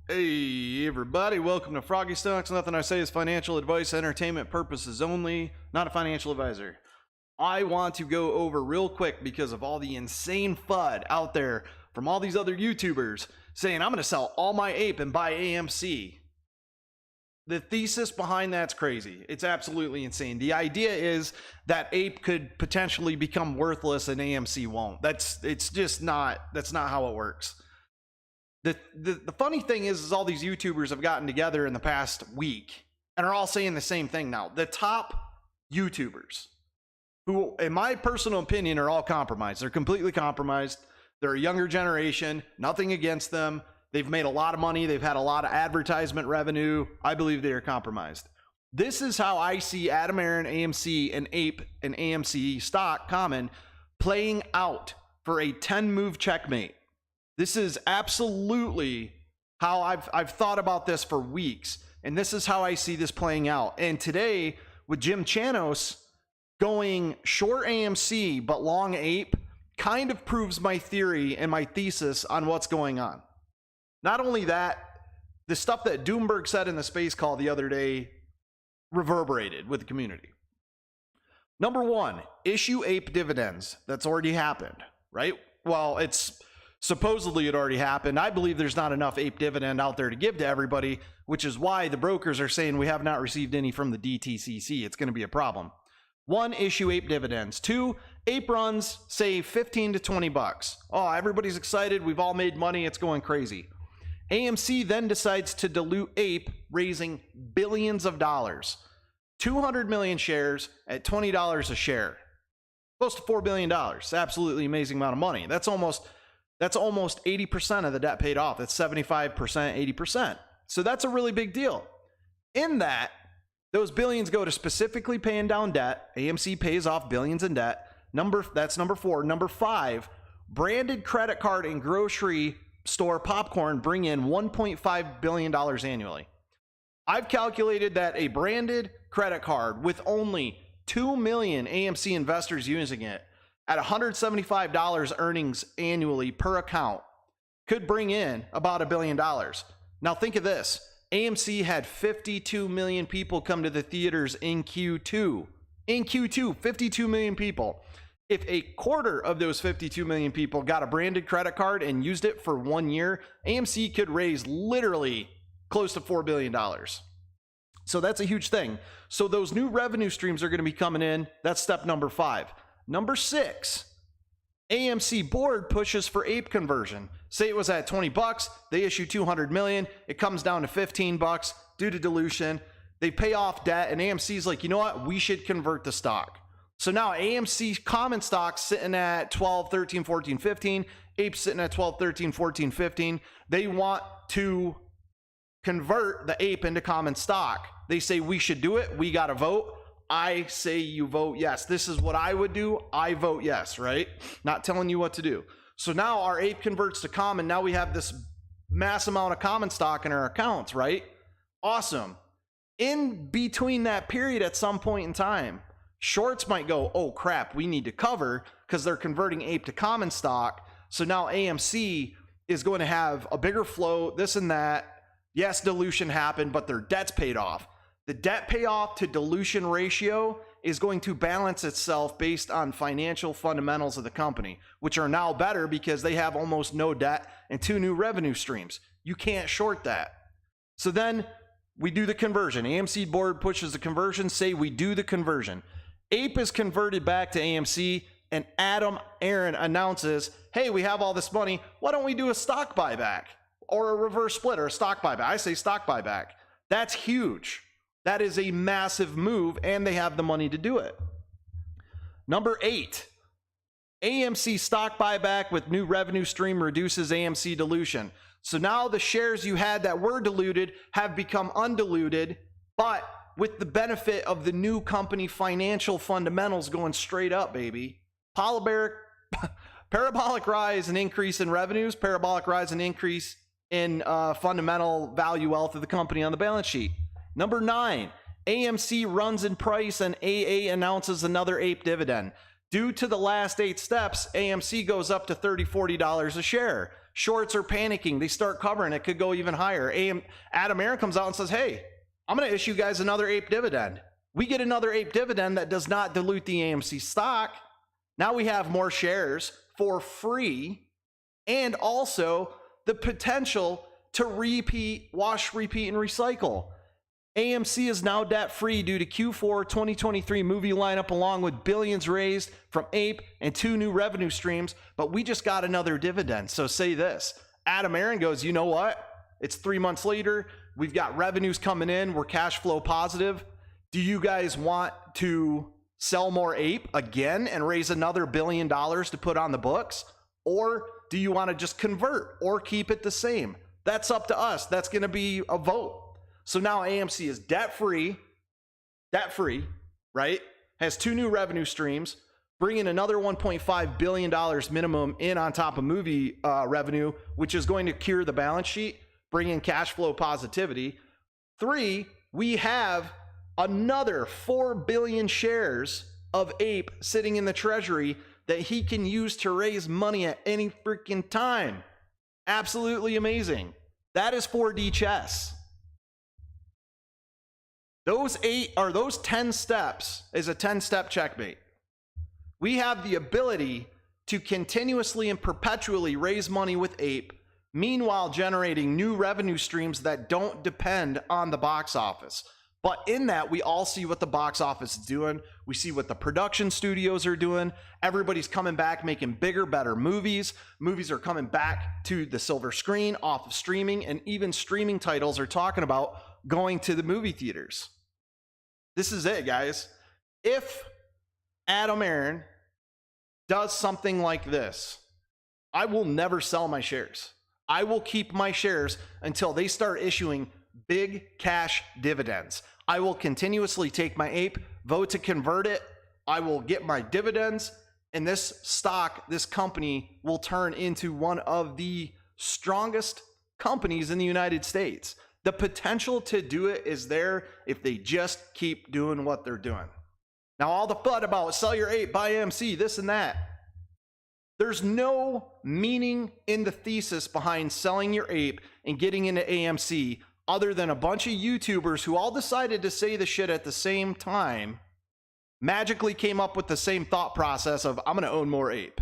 Hey everybody, welcome to Froggy Stocks. Nothing I say is financial advice, entertainment purposes only, not a financial advisor. I want to go over real quick because of all the insane FUD out there from all these other YouTubers saying I'm going to sell all my APE and buy AMC. The thesis behind that's crazy. It's absolutely insane. The idea is that APE could potentially become worthless and AMC won't. That's not how it works. The funny thing is all these YouTubers have gotten together in the past week and are all saying the same thing now. The top YouTubers, who in my personal opinion are all compromised. They're completely compromised. They're a younger generation, nothing against them. They've made a lot of money. They've had a lot of advertisement revenue. I believe they are compromised. This is how I see Adam Aaron, AMC, and APE and AMC stock common playing out for a 10-move checkmate. This is absolutely how I've thought about this for weeks, and this is how I see this playing out. And today, with Jim Chanos going short AMC but long APE, kind of proves my theory and my thesis on what's going on. Not only that, the stuff that Doomberg said in the space call the other day reverberated with the community. Number one, issue APE dividends. That's already happened, right? Well, supposedly it already happened. I believe there's not enough APE dividend out there to give to everybody, which is why the brokers are saying we have not received any from the DTCC. It's going to be a problem. One, issue APE dividends. Two, APE runs, say 15 to 20 bucks. Oh, everybody's excited. We've all made money. It's going crazy. AMC then decides to dilute APE, raising billions of dollars. 200 million shares at $20 a share. Close to $4 billion. Absolutely amazing amount of money. That's almost 80% of the debt paid off. That's 75%, 80%. So that's a really big deal. In that, those billions go to specifically paying down debt. AMC pays off billions in debt. That's number four. Number five, branded credit card and grocery store popcorn bring in $1.5 billion annually. I've calculated that a branded credit card with only 2 million AMC investors using it at $175 earnings annually per account could bring in about $1 billion. Now think of this. AMC had 52 million people come to the theaters in Q2. In Q2, 52 million people. If a quarter of those 52 million people got a branded credit card and used it for 1 year, AMC could raise literally close to $4 billion. So that's a huge thing. So those new revenue streams are going to be coming in. That's step number 5. Number 6, AMC board pushes for APE conversion. Say it was at 20 bucks, they issue 200 million, it comes down to 15 bucks due to dilution. They pay off debt, and AMC's like, you know what? We should convert the stock. So now AMC common stock sitting at 12, 13, 14, 15. APE sitting at 12, 13, 14, 15. They want to convert the APE into common stock. They say we should do it. We got to vote. I say you vote yes. This is what I would do. I vote yes, right? Not telling you what to do. So now our APE converts to common. Now we have this mass amount of common stock in our accounts, right? Awesome. In between that period at some point in time, shorts might go, oh crap, we need to cover because they're converting APE to common stock. So now AMC is going to have a bigger flow, this and that. Yes, dilution happened, but their debt's paid off. The debt payoff to dilution ratio is going to balance itself based on financial fundamentals of the company, which are now better because they have almost no debt and 2 new revenue streams. You can't short that. So then we do the conversion. AMC board pushes the conversion, say we do the conversion. APE is converted back to AMC, and Adam Aaron announces, hey, we have all this money. Why don't we do a stock buyback or a reverse split or a stock buyback? I say stock buyback. That's huge. That is a massive move, and they have the money to do it. Number 8, AMC stock buyback with new revenue stream reduces AMC dilution. So now the shares you had that were diluted have become undiluted, but with the benefit of the new company financial fundamentals going straight up, baby. Parabolic rise and increase in revenues, parabolic rise and increase in fundamental value wealth of the company on the balance sheet. Number 9, AMC runs in price and AA announces another APE dividend. Due to the last 8 steps, AMC goes up to $30, $40 a share. Shorts are panicking. They start covering. It could go even higher. Adam Aaron comes out and says, hey, I'm going to issue you guys another APE dividend. We get another APE dividend that does not dilute the AMC stock. Now we have more shares for free, and also the potential to repeat, wash, repeat, and recycle. AMC is now debt-free due to Q4 2023 movie lineup, along with billions raised from APE and 2 new revenue streams, but we just got another dividend. So say this, Adam Aaron goes, you know what? It's 3 months later. We've got revenues coming in. We're cash flow positive. Do you guys want to sell more APE again and raise another $1 billion to put on the books? Or do you want to just convert or keep it the same? That's up to us. That's going to be a vote. So now AMC is debt-free, right? Has 2 new revenue streams, bringing another $1.5 billion minimum in on top of movie revenue, which is going to cure the balance sheet, bring in cash flow positivity. 3, we have another 4 billion shares of APE sitting in the treasury that he can use to raise money at any freaking time. Absolutely amazing. That is 4D chess. Those 10 steps is a 10-step checkmate. We have the ability to continuously and perpetually raise money with APE, meanwhile generating new revenue streams that don't depend on the box office. But in that, we all see what the box office is doing. We see what the production studios are doing. Everybody's coming back, making bigger, better movies. Movies are coming back to the silver screen, off of streaming, and even streaming titles are talking about going to the movie theaters. This is it, guys. If Adam Aaron does something like this, I will never sell my shares. I will keep my shares until they start issuing big cash dividends. I will continuously take my APE, vote to convert it. I will get my dividends, and this stock, this company will turn into one of the strongest companies in the United States. The potential to do it is there if they just keep doing what they're doing. Now, all the FUD about sell your APE, buy AMC, this and that. There's no meaning in the thesis behind selling your APE and getting into AMC other than a bunch of YouTubers who all decided to say the shit at the same time, magically came up with the same thought process of, I'm going to own more APE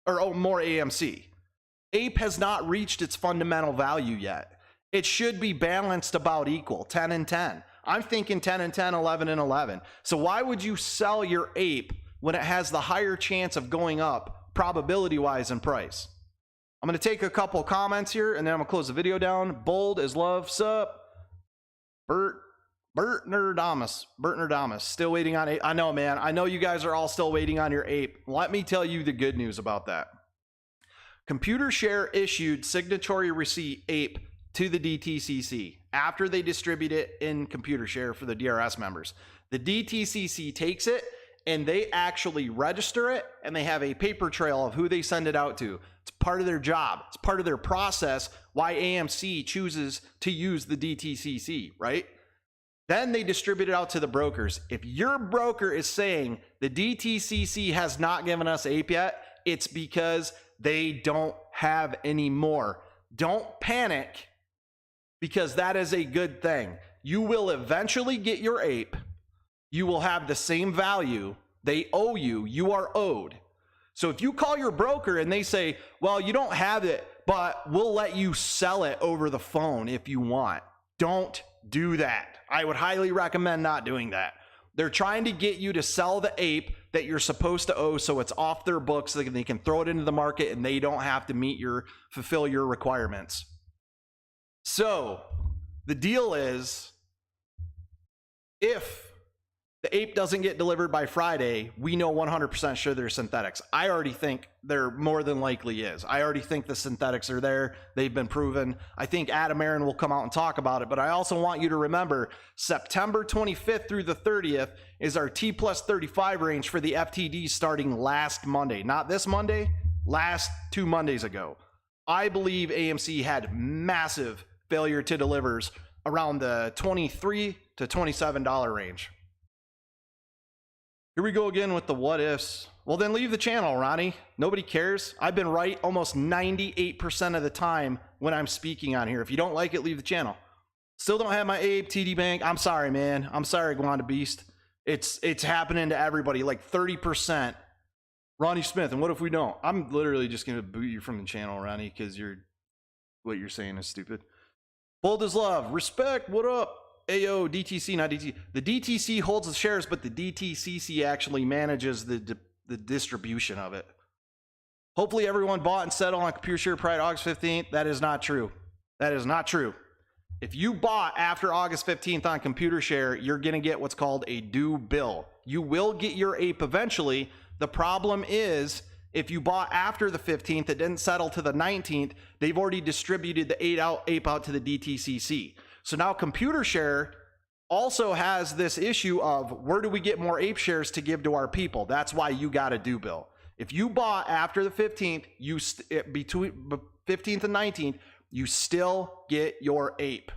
or own more AMC. APE has not reached its fundamental value yet. It should be balanced about equal, 10 and 10. I'm thinking 10 and 10, 11 and 11. So why would you sell your APE when it has the higher chance of going up probability-wise in price? I'm going to take a couple comments here, and then I'm going to close the video down. Bold is love. Sup? Bert Nerdamus. Still waiting on APE. I know, man. I know you guys are all still waiting on your APE. Let me tell you the good news about that. ComputerShare issued signatory receipt APE to the DTCC after they distribute it in ComputerShare for the DRS members. The DTCC takes it and they actually register it, and they have a paper trail of who they send it out to. It's part of their job. It's part of their process why AMC chooses to use the DTCC, right? Then they distribute it out to the brokers. If your broker is saying the DTCC has not given us APE yet, it's because they don't have any more. Don't panic, because that is a good thing. You will eventually get your APE. You will have the same value. They owe you. You are owed. So if you call your broker and they say, well, you don't have it, but we'll let you sell it over the phone if you want, don't do that. I would highly recommend not doing that. They're trying to get you to sell the APE that you're supposed to owe, so it's off their books so they can throw it into the market and they don't have to fulfill your requirements. So the deal is, if the APE doesn't get delivered by Friday, we know 100% sure they're synthetics. I already think there more than likely is. I already think the synthetics are there. They've been proven. I think Adam Aaron will come out and talk about it, but I also want you to remember September 25th through the 30th is our T+35 range for the FTDs starting last Monday. Not this Monday, last 2 Mondays ago. I believe AMC had massive failure to delivers around the $23 to $27 range. Here we go again with the what ifs. Well, then leave the channel, Ronnie. Nobody cares. I've been right almost 98% of the time when I'm speaking on here. If you don't like it, leave the channel. Still don't have my APE TD bank. I'm sorry, man. I'm sorry, Gwanda Beast. It's happening to everybody, like 30%. Ronnie Smith, and what if we don't? I'm literally just going to boot you from the channel, Ronnie, because what you're saying is stupid. Bold as love. Respect. What up? AO, DTC, not DTC. The DTC holds the shares, but the DTCC actually manages the distribution of it. Hopefully everyone bought and settled on Computer Share prior to August 15th. That is not true. That is not true. If you bought after August 15th on Computer Share, you're going to get what's called a due bill. You will get your APE eventually. The problem is, if you bought after the 15th, it didn't settle to the 19th, they've already distributed the APE out to the DTCC. So now Computer Share also has this issue of where do we get more APE shares to give to our people? That's why you got a due bill. If you bought after the 15th, between 15th and 19th, you still get your APE.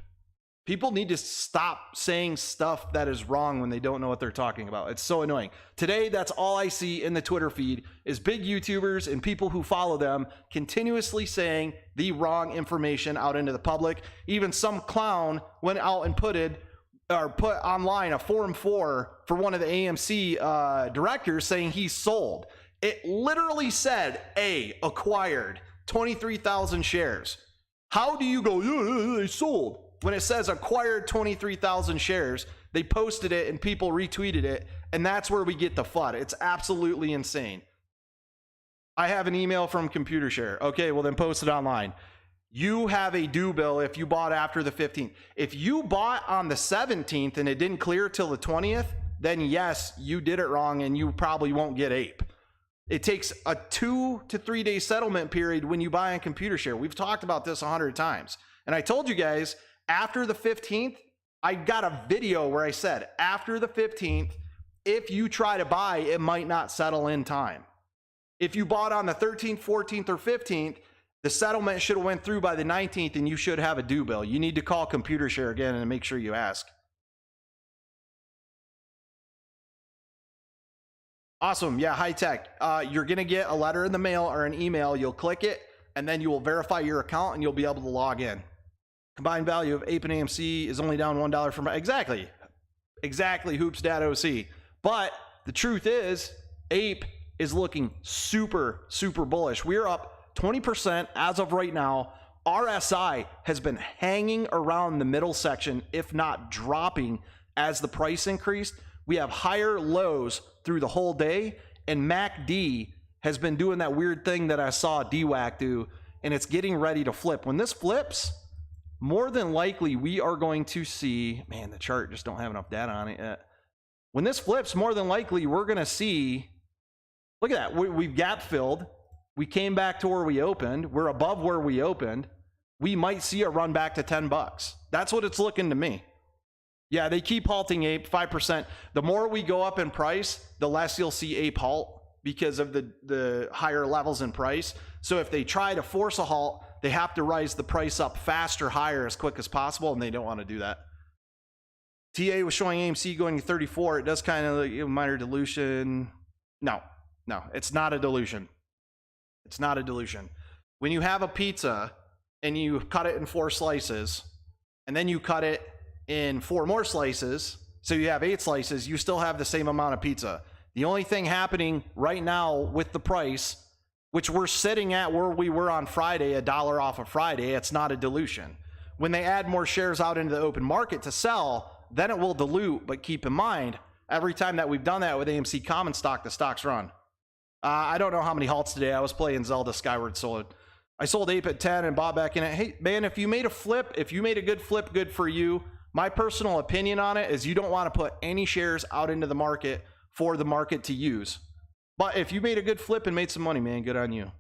People need to stop saying stuff that is wrong when they don't know what they're talking about. It's so annoying. Today, that's all I see in the Twitter feed is big YouTubers and people who follow them continuously saying the wrong information out into the public. Even some clown went out and put online a Form 4 for one of the AMC directors saying he's sold. It literally said, acquired 23,000 shares. How do you go, yeah, they sold? When it says acquired 23,000 shares, they posted it and people retweeted it, and that's where we get the FUD. It's absolutely insane. I have an email from Computer Share. Okay, well then post it online. You have a due bill if you bought after the 15th. If you bought on the 17th and it didn't clear till the 20th, then yes, you did it wrong and you probably won't get APE. It takes a 2 to 3 day settlement period when you buy on Computer Share. We've talked about this 100 times. And I told you guys, after the 15th, I got a video where I said, after the 15th, if you try to buy, it might not settle in time. If you bought on the 13th, 14th, or 15th, the settlement should have went through by the 19th and you should have a due bill. You need to call Computer Share again and make sure you ask. Awesome. Yeah, high tech. You're going to get a letter in the mail or an email. You'll click it and then you will verify your account and you'll be able to log in. Combined value of APE and AMC is only down $1 from exactly hoops.oc. But the truth is, APE is looking super bullish. We're up 20% as of right now. RSI has been hanging around the middle section, if not dropping as the price increased. We have higher lows through the whole day, and MACD has been doing that weird thing that I saw DWAC do, and it's getting ready to flip. When this flips, more than likely we are going to see, man, the chart just don't have enough data on it yet. When this flips, more than likely we're going to see, look at that, we've gap filled. We came back to where we opened. We're above where we opened. We might see a run back to $10. That's what it's looking to me. Yeah, they keep halting APE 5%. The more we go up in price, the less you'll see APE halt because of the higher levels in price. So if they try to force a halt, they have to rise the price up faster, higher, as quick as possible, and they don't want to do that. TA was showing AMC going to 34. It does kind of like minor dilution. No, it's not a dilution. It's not a dilution. When you have a pizza and you cut it in 4 slices, and then you cut it in 4 more slices, so you have 8 slices, you still have the same amount of pizza. The only thing happening right now with the price, which we're sitting at where we were on Friday, $1 off of Friday, it's not a dilution. When they add more shares out into the open market to sell, then it will dilute. But keep in mind, every time that we've done that with AMC common stock, the stocks run. I don't know how many halts today. I was playing Zelda Skyward Sword. I sold APE at 10 and bought back in it. Hey, man, if you made a flip, if you made a good flip, good for you. My personal opinion on it is you don't want to put any shares out into the market for the market to use. But if you made a good flip and made some money, man, good on you.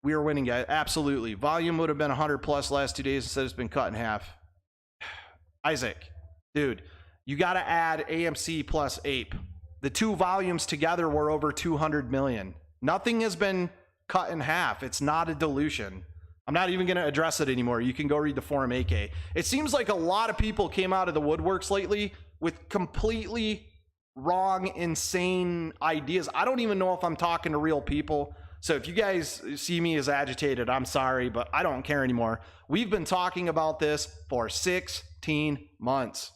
We are winning, guys. Absolutely. Volume would have been 100 plus last 2 days. Instead, it's been cut in half. Isaac, dude, you got to add AMC plus APE. The 2 volumes together were over 200 million. Nothing has been cut in half. It's not a dilution. I'm not even going to address it anymore. You can go read the forum AK. It seems like a lot of people came out of the woodworks lately with completely wrong, insane ideas. I don't even know if I'm talking to real people. So if you guys see me as agitated, I'm sorry, but I don't care anymore. We've been talking about this for 16 months.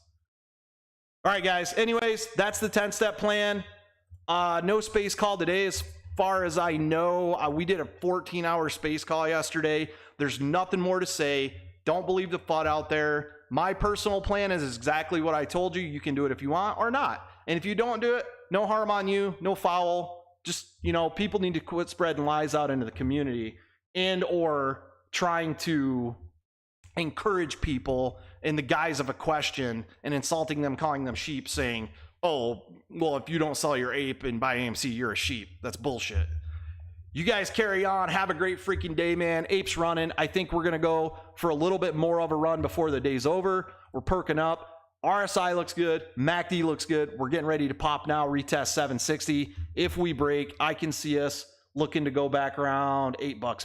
All right, guys. Anyways, that's the 10-step plan. No space call today as far as I know. We did a 14-hour space call yesterday. There's nothing more to say. Don't believe the FUD out there. My personal plan is exactly what I told you. You can do it if you want or not. And if you don't do it, no harm on you, no foul. Just, you know, people need to quit spreading lies out into the community and or trying to encourage people in the guise of a question and insulting them, calling them sheep, saying, oh, well, if you don't sell your ape and buy AMC, you're a sheep. That's bullshit. You guys carry on. Have a great freaking day, man. Ape's running. I think we're going to go for a little bit more of a run before the day's over. We're perking up. RSI looks good. MACD looks good. We're getting ready to pop now, retest 760. If we break, I can see us looking to go back around $8